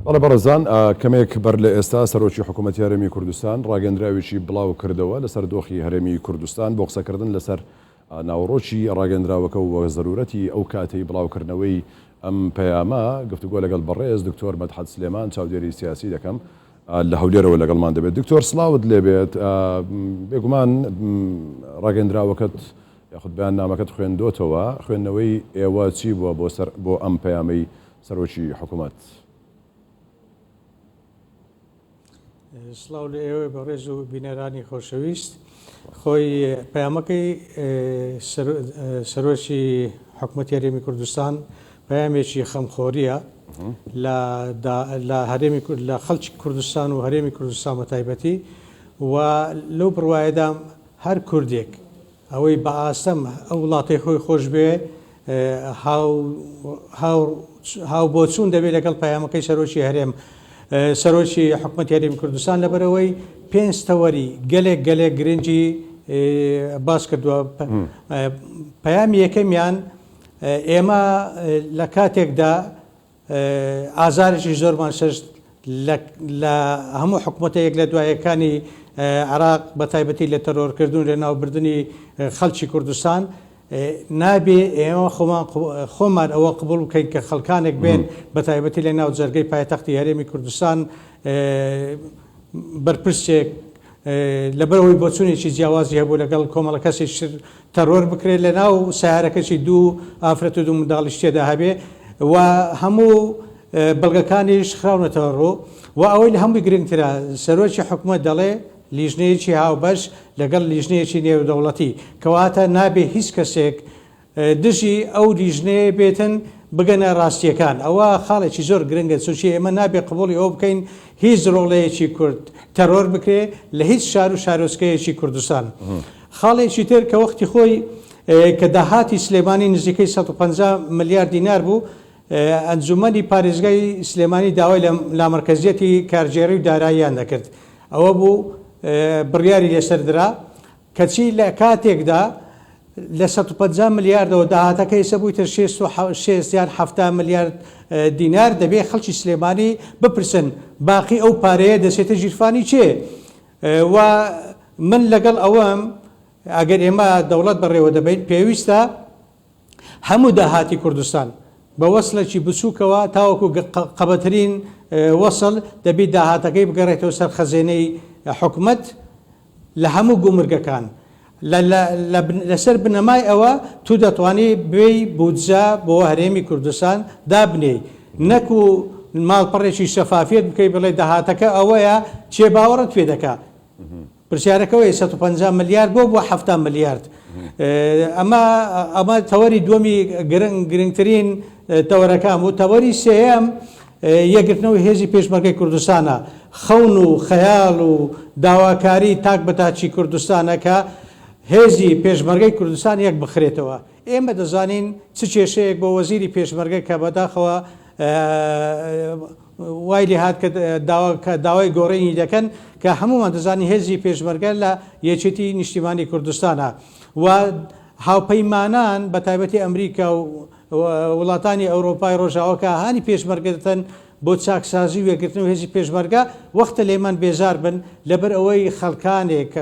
بەڵێ بەڕێزان کەمێک بەر لە ئێستا سەرۆکی حکوومەتی هەرێمی کوردستان ڕاگەندراوێکی بڵاو کردەوە لەسەر دۆخی هەرێمی کوردستان بۆ قسەکردن لەسەر ناوەڕۆکی ڕاگەندراوەکە و زەرورەتی ئەو کاتەی بڵاوکردنەوەی ئەم پەیامە گفتوگۆ لەگەڵ بەڕێز دکتۆر مەدحەت سلێمان چاودێری سیاسی دەکەم لە هەولێرەوە لەگەڵمان دەبێت. دکتۆر سڵاوت لێبێت، بێگومان ڕاگەندراوەکەت یاخود بەیان نامەکەت خوێندۆتەوە، خوێندنەوەی ئێوە چی بووە بۆ ئەم پەیامەی سەرۆکی حکوومەت؟ سڵاو لە ئێوە بەڕێز و بینەرانی خۆشەویست. خۆی پەیامەکەی سەرۆکی حکوومەتی هەرێمی کوردستان پەیامێکی خەمخۆریە لە خەڵکی کوردستان و هەرێمی کوردستان بە تایبەتی، و لەو بڕوایەدا هەر کوردێک ئەوەی بە ئاستەم ئەو وڵاتی خۆی خۆش بێ هاو بۆچوون دەبێت لەگەڵ پەیامەکەی سەرۆکی هەرێم سەرۆکی حکوومەتی هەرێمی کوردستان لەبەرەوەی پێنج تەوەری گەلێک گرنگی باس کردووە. پەیامی یەکەمیان ئێمە لە کاتێکدا ئازارێکی زۆرمان سەرست لە هەموو حکوومەتەیەک لە دوایەکانی عێراق بە تایبەتی لە تەرۆرکردن لە ناوبردننی خەڵکی کوردستان، نابێ ئێمە خۆمان ئەوە قبول بکەین کە خەڵکانێک بێن بە تایبەتی لە ناو جەرگەی پایتەختی هەرێمی کوردستان بەرپرسێک لەبەرەوەی بۆچوونێکی جیاوازی هەبوو لەگەڵ کۆمەڵە کەسی تەرۆر بکرێت لە ناو سیارەکەشی دوو ئافرەت و دوو منداڵیش تێدا هەبێ و هەموو بەڵگەکانیش خراونەتەوە ڕۆ. و ئەوەی لە هەمووی گرنگترە سەرۆکی حکوومەت دەڵێ لیژنەیەکی هاوبەش لەگەڵ لیژنەیەکی نێودەوڵەتی، کەواتە نابێ هیچ کەسێک دژی ئەو لیژنەیە بێتن بگەنە ڕاستیەکان. ئەوە خاڵێکی زۆر گرنگە، چونکی ئێمە نابێ قبوڵی ئەو بکەین هیچ ڕۆڵەیەکی کورد تەرۆر بکرێ لە هیچ شار و شارۆچکەیەکی کوردستان. خاڵێکی تر کە وەختی خۆی کە داهاتی سلێمانی نزیکەی 150 ملیار دینار بوو، ئەنجومەنی پارێزگای سلێمانی داوای لە لامەرکەزیەتی کارژێڕی و داراییان دەکرد. ئەوە بوو بڕیاری لێسەردرا کەچی لە کاتێکدا لە 150 ملیاردەوە داهاتەکە ئێستا بوویتە 6 ملیارد دینار. دەبێت خەڵکی سلێمانی بپرسن باقی ئەو پارەیە دەچێتە ژیرفانی چێ؟ و من لەگەڵ ئەوەم ئەگەر ئێمە دەوڵەت بەڕێوە دەبین پێویستە هەموو داهاتی کوردستان بە وەسلێکی بچووکەوە تاوەکو قەبەترین وەسڵ دەبێت داهاتەکەی بگەڕێتەوە سەر خەزێنەی حکوومەت لە هەموو گومرگەکان. لەسەر بنەمای ئەوە تو دەتوانی بێی بودجە بۆ هەرێمی کوردستان دابنێ، نەکو ماڵپەڕێکی شەفافیت بکەی بڵێ داهاتەکە ئەوەیە چێ باوەڕت پێ دەکات. پرسیارەکەەوەی 150 ملیارد بۆ 70 ملیارد. ئەمە تەوەری دووەمی گرنگترین تەوەرەکان و تەوەری سێەم یەکگرتنەوەی هێزی پێشمەرگەی کوردستانە. خەون و خەیاڵ و داواکاری تاک بەتاچی کوردستانەکە هێزی پێشمەرگەی کوردستان یەک بخرێتەوە. ئێمە دەزانین چ کێشەیەک بۆ وەزیری پێشمەرگەی کە بەداخەوە وای لێ هات کە داوای گۆڕینی دەکەن کە هەمومان دەزانی هێزی پێشمەرگە لە یەکێتی نیشتیمانی کوردستانە و هاوپەیمانان بە تایبەتی ئەمریکا و وڵاتانی ئەوروپای ڕۆژاوەکە هانی پێشمەرگەتەن بۆ چاکسازی و یەکگرتنەوەی هێزی پێشمەرگە وەختە لێمان بێزار بن لەبەر ئەوەی خەڵکانێک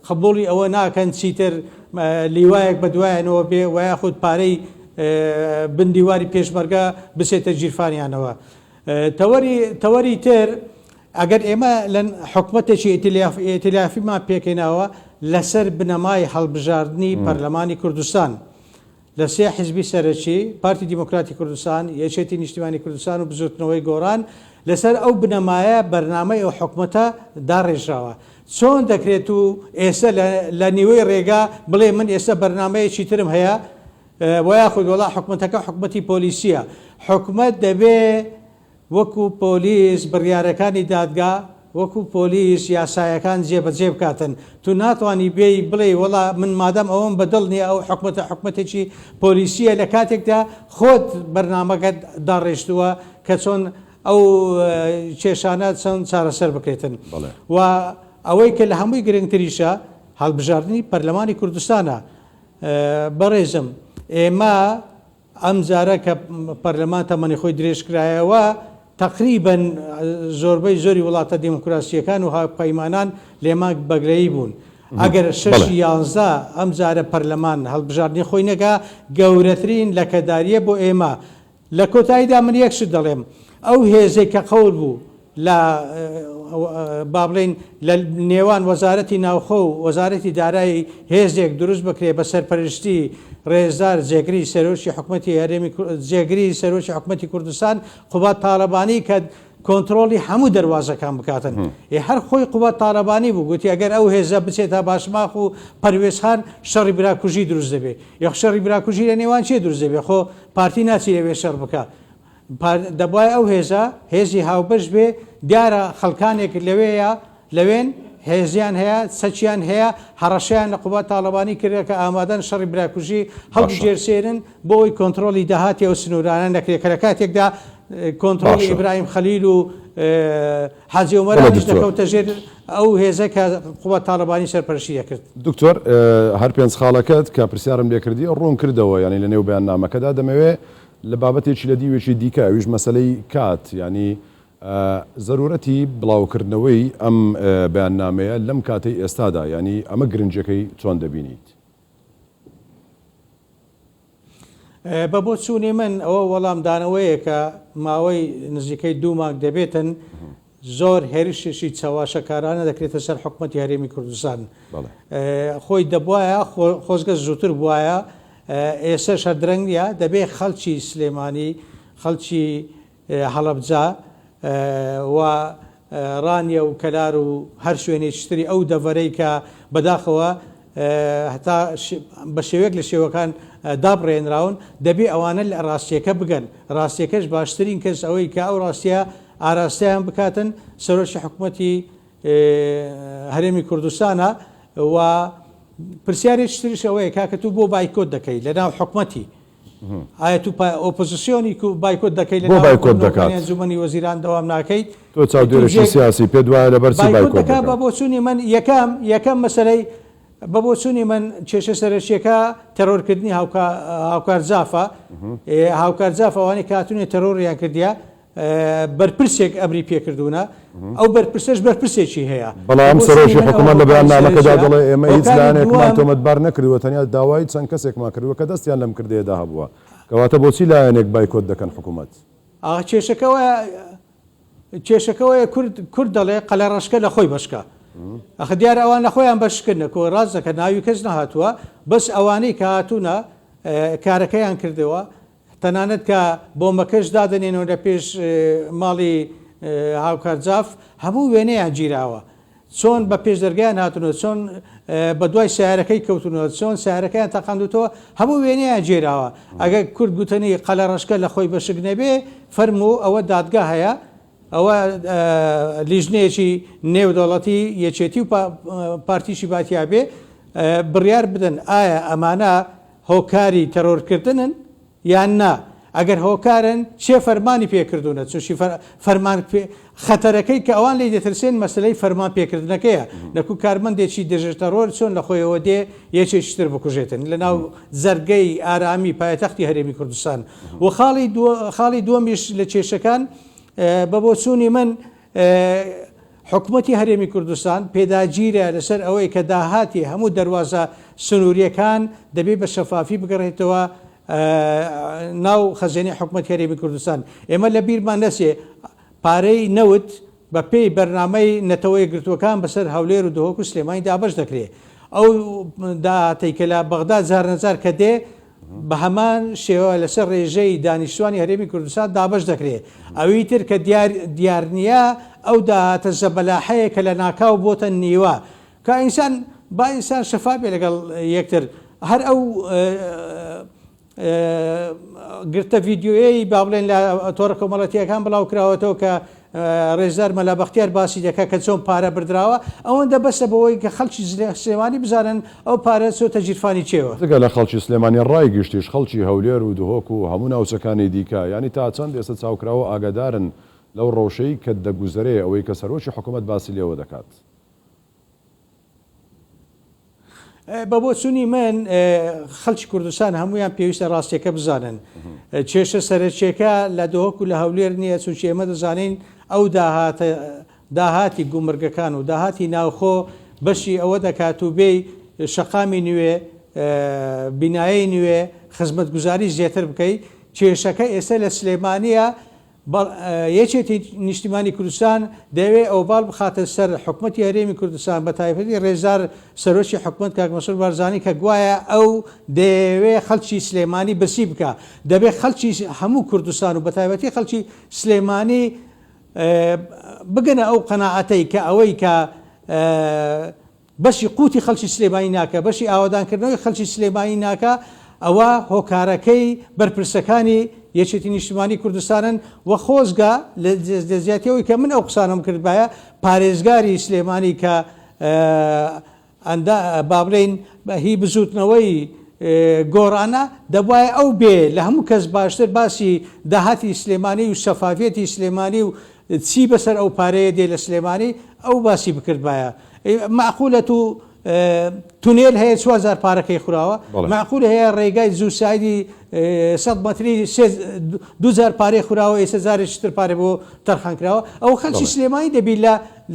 قبوڵی ئەوە ناکەن چیتر لیوایەک بە دوایانەوە بێ و یاخود پارەی بندیواری پێشمەرگە بچێتە گیرفانیانەوە. تەوەری تر ئەگەر ئێمە لە حکوومەتێکی ئێتیلافیمان پێکەیناوە لەسەر بنەمای هەڵبژاردننی پەرلەمانی کوردستان لە سێ حیزبی سەرەکی پارتی دیموکراتی کوردستان، یەکێتی نیشتیمانی کوردستان و بزوتنەوەی گۆڕان لەسەر ئەو بنەمایە بەرنامەی ئەو حکوومەتە داڕێژراوە. چۆن دەکرێت و ئێستا لە نیوەی ڕێگا بڵێ من ئێستا بەرنامەیەکی ترم هەیە وەیاخود وڵا حکوومەتەکە حکوومەتی پۆلیسیە. حکوومەت دەبێ وەکو پۆلیس بڕیارەکانی دادگا وەکو پۆلیس یاسایەکان جێبەجێ بکاتن. تو ناتوانانی بێی بڵێ وڵا من مادەم ئەوم بەدڵ نییە ئەو حکوومەتێکی پۆلیسیە لە کاتێکدا خۆت بەرنامەکەت داڕێژتووە کە چۆن ئەو کێشانە چەند چارەسەر بکرێتن. و ئەوەی کە لە هەمووی گرنگتریشە هەڵبژاردننی پەرلەمانی کوردستانە. بەڕێزم ئێمە ئەم جارە کە پەرلەمان تەمەنی خۆی درێژکرایەوە تقریبا زۆربەی زۆری وڵاتە دیموکراسیەکان و هاوپەیمانان لێمان بەگرەیی بوون. ئەگەر 6/11 ئەم جارە پەرلەمان هەڵبژاردنی خۆی نەگا گەورەترین لەکەداریە بۆ ئێمە. لە کۆتاییدا من یەکشت دەڵێم ئەو هێزێک کە قەول بوو لە با بڵێن لە نێوان وەزارەتی ناوخۆ و وەزارەتی دارایی هێزێک دروست بکرێ بە سەرپەرشتی ڕێزدار جێگری سەرۆکی حکوومەتی هەرێمی جێگری سەرۆکی حکوومەتی کوردستان قوبات تاالبانی کە کۆنتترۆلی هەموو دەواازەکان بکاتن. هەر خۆی قوبات تاالبانی بوو گوتی ئەگەر ئەو هێزە بچێتە باشماخ و پەروێزخان شەڕی براکوژی دروست دەبێت یا شەڕی براکوژی لە نێوان چێ دروست دەبێت خۆ پارتی ناچی لەوێ شەڕ بکە. دەبای ئەو هێزە هێزی هاوبەش بێ دیارە خەڵکانێک لەوەیە لەوێن هێزیان هەیە سەچیان هەیە هەڕەشیان لە قوبات تاالبانی کردە کە ئامادەن شەڕی براکوژی هەڵبژێرسێنن بۆی کۆنتترۆلی داهاتی ئەو سنوورانە نەکرێت کە لە کاتێکدا کۆنتترۆلی ئیبراهیم خەلیل و حاجی عومەرانیش دەکەوتە ژێر ئەو هێزە کە قوبات تاالبانی سەرپەرشتی دەکرد. دکتۆر هەر پێنج خاڵەکەت کە پرسیارم لێ کردی ڕوون کردەوە ینی لە نێو بەیاننامەکەدا دەمەوێت لە بابەتێکی لە دیوێکی دیکە ئەویش مەسلەی کات ینی ضرورەتی بڵاوکردنەوەی ئەم بەیاننامەیە لەم کاتەی ئێستادا ینی ئەمە گرنجەکەی چۆن دەبینیت؟ بە بۆ چوونی من ئەوە وەڵامدانەوەیە کە ماوەی نزیکەی 2 مانگ دەبێتن زۆر هێرشێکی چاواشەکارانە دەکرێتە سەر حکوومەتی هەرێمی کوردستان. خۆی دەبواە خۆزگە زووتر بواە ئێستا شەردرەنگە دەبێت خەڵکی سلێمانی خەڵکی هەڵەبجا و ڕانیە و کەلار و هەر شوێنێکتری ئەو دەڤەرەی کە بەداخەوە هەتا بە شێوەیەک لە شێوەکان دابڕێنراون دەبێ ئەوانە لە ڕاستیەکە بگەن. ڕاستیەکەش باشترین کەس ئەوەی کە ئەو ڕاستیە ئاراستیان بکاتن سەرۆکی حکوومەتی هەرێمی کوردستانە و پرسیارێکی تریش ئەوەیە کاکە تو بۆ بایکۆت دەکەی لە ناو حکوومەتی ئایا تو ئۆپۆزیسیۆنی بایکۆت دەکەی لە ئەنجومەنی وەزیران دەوام ناکەیت تۆ چاودێرەشی سیاسی پێ وایە لە بەرچی بایکۆت دەکات. بە بۆ چوونی من یەکەم مەسەلەی بە بۆ چوونی من کێشە سەرچیەکە تەرۆرکردنی هاوکارجافە هاوکارجاف ئەوانەی کاتونێ تەرۆریان کردیا بەرپرسێک ئەمری پێکردوونە ئەو بەرپرسش بەرپرسێکی هەیە. بەڵام سەرۆکی حکوومەت لە بەیاننامەکەدا دەڵێ ئێمە هیچ لایەنێکمان تۆمەتبار نەکردووە تەنیا داوای چەند کەسێکمان کردووە کە دەستیان لەم کردەیەدا هەبووە کەواتە بۆچی لایەنێک بایکۆت دەکەن حکوومەت؟ کێشەکەوەیە کورد دەڵێ قەلە ڕەشکە لە خۆی بەشکە. ئەخ دیارە ئەوان لە خۆیان بەشکردنە کۆ ڕاست دەکە ناوی کەس نەهاتووە بەس ئەوانەی کە هاتوونە کارەکەیان کردەوە تەنانەت کە بۆمبەکەش دادنێنەوە لە پێش ماڵی هاوکارجاف هەموو وێنەیان گیراوە چۆن بە پێش دەرگیان هاتونەوە چۆن بە دوای سیارەکەی کەوتونەوە چۆن سیارەکەیان تەقاندوتەوە هەموو وێنەیان گێراوە. ئەگەر کورد گوتنی قەلە ڕەشکە لە خۆی بەشک نەبێ فەرموو ئەوە دادگا هەیە ئەوە لیژنەیەکی نێودەوڵەتی یەکێتی و پارتیشی باتیابێ بڕیار بدەن ئایا ئەمانە هۆکاری تەرۆرکردنن یان نا. ئەگەر هۆکارن چێ فەرمانی پێکردوونە چۆشی فەرمان خەتەرەکەی کە ئەوان لی دەترسێن مەسلەی فەرمان پێکردنەکەیە نەکو کارمەندێکی دژتەرۆر چۆن لە خۆیەوە دێ یەکێکتر بکوژێتن لە ناو زەرگەی ئارامی پایتەختی هەرێمی کوردستان. و خاڵی دووەمیش لە کێشەکان بە بۆ چوونی من حکوومەتی هەرێمی کوردستان پێداگیرە لەسەر ئەوەی کە داهاتی هەموو دەواازە سنووریەکان دەبێت بە شەفافی بگەڕێتەوە ناو خەزانەی حکوومەتی هەرێمی کوردستان. ئێمە لە بیرمان نەچێ پارەی نەوت بە پێی بەرنامەی نەتەوەی گرتوەکان بەسەر هەولێر و دهۆک و سلێمانی دابش دەکرێت. ئەو داهاتەی کە لە بەغدا زارنەزار کە دێ بە هەمان شێوە لەسەر ڕێژەی دانیشتوانی هەرێمی کوردستان دابش دەکرێت. ئەوی تر کە دیار نییە ئەو داهاتە زەبەلاحەیە کە لە ناکاو بۆتە نیوە کە ئینسان با ئینسان شەفافێ لەگەڵ یەکتر هەر ئەو گرتە ڤیددیۆیی با بڵێن لە تۆڕە کۆمەڵەتیەکان بڵاو کراوەتەوە کە ڕێزدار مەلا بەختیار باسی دەکە کە چۆن پارە بردراوە ئەوەندە بەسە بەوەی کە خەڵکی سلێمانی بزانن ئەو پارە چۆتە جیرفانی چێوە. دەگە لە خەڵکی سلێمانی ڕای گشتیش خەڵکی هەولێر و دهۆک و هەموو ناوچەکانی دیکە ینی تا چەند ئێستا چاوکراوە ئاگادارن لەو ڕەوشەی کە دەگوزەرێ ئەوەی کە سەرۆکی حکوومەت باسی لێوە دەکات. بە بۆ چوونی من خەڵکی کوردستان هەمویان پێویستە ڕاستیەکە بزانن کێشە سەرچێکە لە دۆک و لە هەولێر نییە چونچ ئێمە دەزانین ئەو داهاتی گومرگەکان و داهاتی ناوخۆ بەشی ئەوە دەکات و بێ شەقامی نوێ بینایی نوێ خزمەتگوزاری زیاتر بکەیت کێشەکە ئێستا لە سلێمانیە یەکێتی نیشتیمانی کوردستان دەوێت ئەو باڵ بخاتە سەر حکوومەتی هەرێمی کوردستان بە تایبەتی ڕێزار سەرۆکی حکوومەت کاک مەسعود بارزانی کە گوایە ئەو دەوێت خەڵکی سلێمانی برسی بکە دەبێت خەڵکی هەموو کوردستان و بە تایبەتی خەڵکی سلێمانی بگەنە ئەو قەناعەتەی کە ئەوەی کە بەشی قوتی خەڵکی سلێمانی ناکە بەشی ئاوادانکردنەوەی خەڵکی سلێمانی ناکە ئەوە هۆکارەکەی بەرپرسەکانی یەکێتی نیشتیمانی کوردستانن و خۆزگا لە زیاتیەوەی کە من ئەو قسانم کردبایە پارێزگاری سلێمانی کە با بڵێن هی بزوتنەوەی گۆڕانە دەبواە ئەو بێ لە هەموو کەس باشتر باسی داهاتی سلێمانی و شەفافێتی سلێمانی و چی بەسەر ئەو پارەیە دێ لە سلێمانی ئەو باسی بکردبایە معقولەت و تونێل هەیە 4000 پارەکەی خوراوە معقول هەیە ڕێگای زووسایدی 100 مەتری 2000 پارەی خوراوە ئێستا زارێکتر پارێ بۆ تەرخانکراوە ئەو خەڵکی سلێمانی دەبی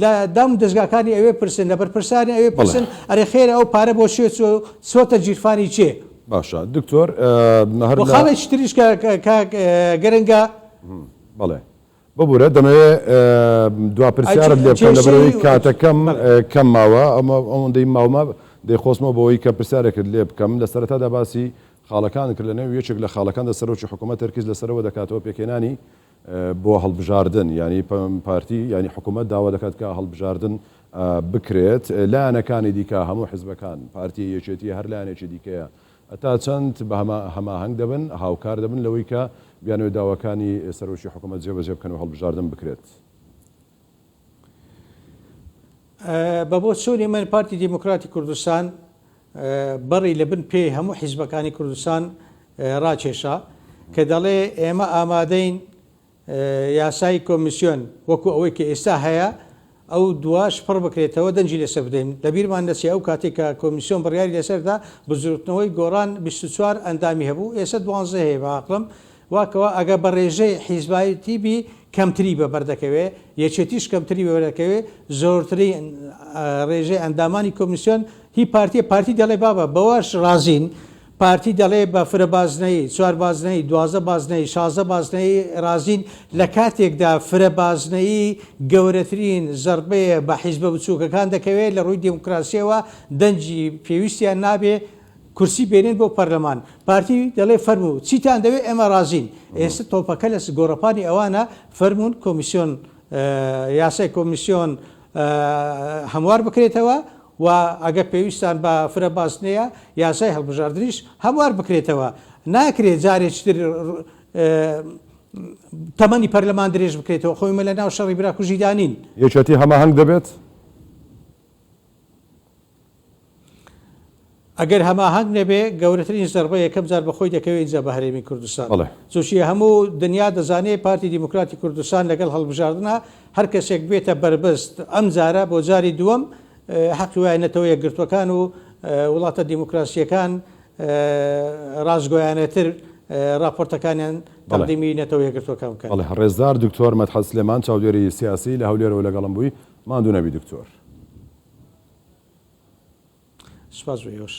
لە دام دەستگاکانی ئەوێ پرسن لە بەرپرسانی ئەوێ پرسن ئەرێ خێرە ئەو پارە بۆ چۆتە جیرفانی چێ باشە دکتۆر خاڵێکی تریش گەرنگە بەڵێ ببوورە دەمەوێت دواپرسیارت لێ بکەم لەبەرەوەی کاتەکەم کەم ماوە ئەمە ئەوەندەی ماومە دەیخۆستمەوە بەوەی کە پرسیارێکت لێ بکەم لە سەرەتادا باسی خاڵەکان کرد لە نێو یەکێک لە خاڵەکاندا سەرۆکی حکوومەت تەرکیز لەسەرەوە دەکاتەوە پێکێنانی بۆ هەڵبژاردن ینی پارتی ینی حکوومەت داوا دەکات کە هەڵبژاردن بکرێت لایەنەکانی دیکە هەموو حیزبەکان پارتی یەکێتی هەر لایەنێکی دیکەیە ئەتا چەند بە هەماهەنگ دەبن هاوکار دەبن لەوەی کە بیانەوەی داواکانی سەرۆکی حکوومەت جێبەجێ بکەن و هەڵبژاردن بکرێت بە بۆ چۆنی من پارتی دیموکراتی کوردستان بەڕی لە بن پێی هەموو حیزبەکانی کوردستان ڕاکێشا کە دەڵێ ئێمە ئامادەین یاسای کۆمیسیۆن وەکو ئەوەی کە ئێستا هەیە ئەو دواش پڕ بکرێتەوە دەنجی لەسەر بدەین لە بیرمان دەچێ ئەو کاتێک کە کۆمیسیۆن بڕیاری لەسەردا بزورتنەوەی گۆڕان 24 ئەندامی هەبوو ئێستا 12 هەیە باقلم واکەوە ئەگە بە ڕێژەی حیزبایەتیبی کەمتری بەبەردەکەوێ یەکێتیش کەمتری بەبەردەکەوێ زۆرتری ڕێژەی ئەندامانی کۆمیسیۆن هی پارتی دەڵێ بابە بەوەش ڕازین پارتی دەڵێ بە فرە بازنەی 4 بازنەی 12 بازنەی 16 بازنەی رازین لە کاتێکدا فرە بازنەی گەورەترین زەربەیە بە حیزبە بچووکەکان دەکەوێت لە ڕووی دموکراسیەوە دەنجی پێویستیان نابێ کورسی بێنین بۆ پەرلەمان پارتی دەڵێ فەرموو چیتان دەوێت ئێمە رازین ئێستا تۆپەکە لە گۆڕەپانی ئەوانە فەرمونون کۆمیسیۆن یاسای کۆمیسیۆن هەموار بکرێتەوە و ئەگە پێویستان بە فرە بازنەیە یاسای هەڵبژاردنیش هەموار بکرێتەوە ناکرێت جارێکتر تەمەنی پەرلەمان درێژ بکرێتەوە خۆیمە لە ناو شەڕی براکوژیدانین یەکێتی هەماهەنگ دەبێت ئەگەر هەماهەنگ نەبێ گەورەترین زەربە یەکەم جار بەخۆی دەکەوێت اینجا بە هەرێمی کوردستان چۆشی هەموو دنیا دەزانێت پارتی دیموکراتی کوردستان لەگەڵ هەڵبژاردنە هەر کەسێک بێتە بربەست ئەم جارە بۆ جاری دووەم حەقی وایە نەتەوە یەکگرتوەکان و وڵاتە دیموکراسیەکان ڕازگۆیانەتر راپۆرتەکانیان تەقدیمی نەتەوە یەکگرتوەکان بکەن. ڕێزدار دکتۆر مەدحەت سلێمان چاودێری سیاسی لە هەولێرەوە لەگەڵم بووی ماندوو نەبی دکتۆر. سپاس بۆ ئێوەش.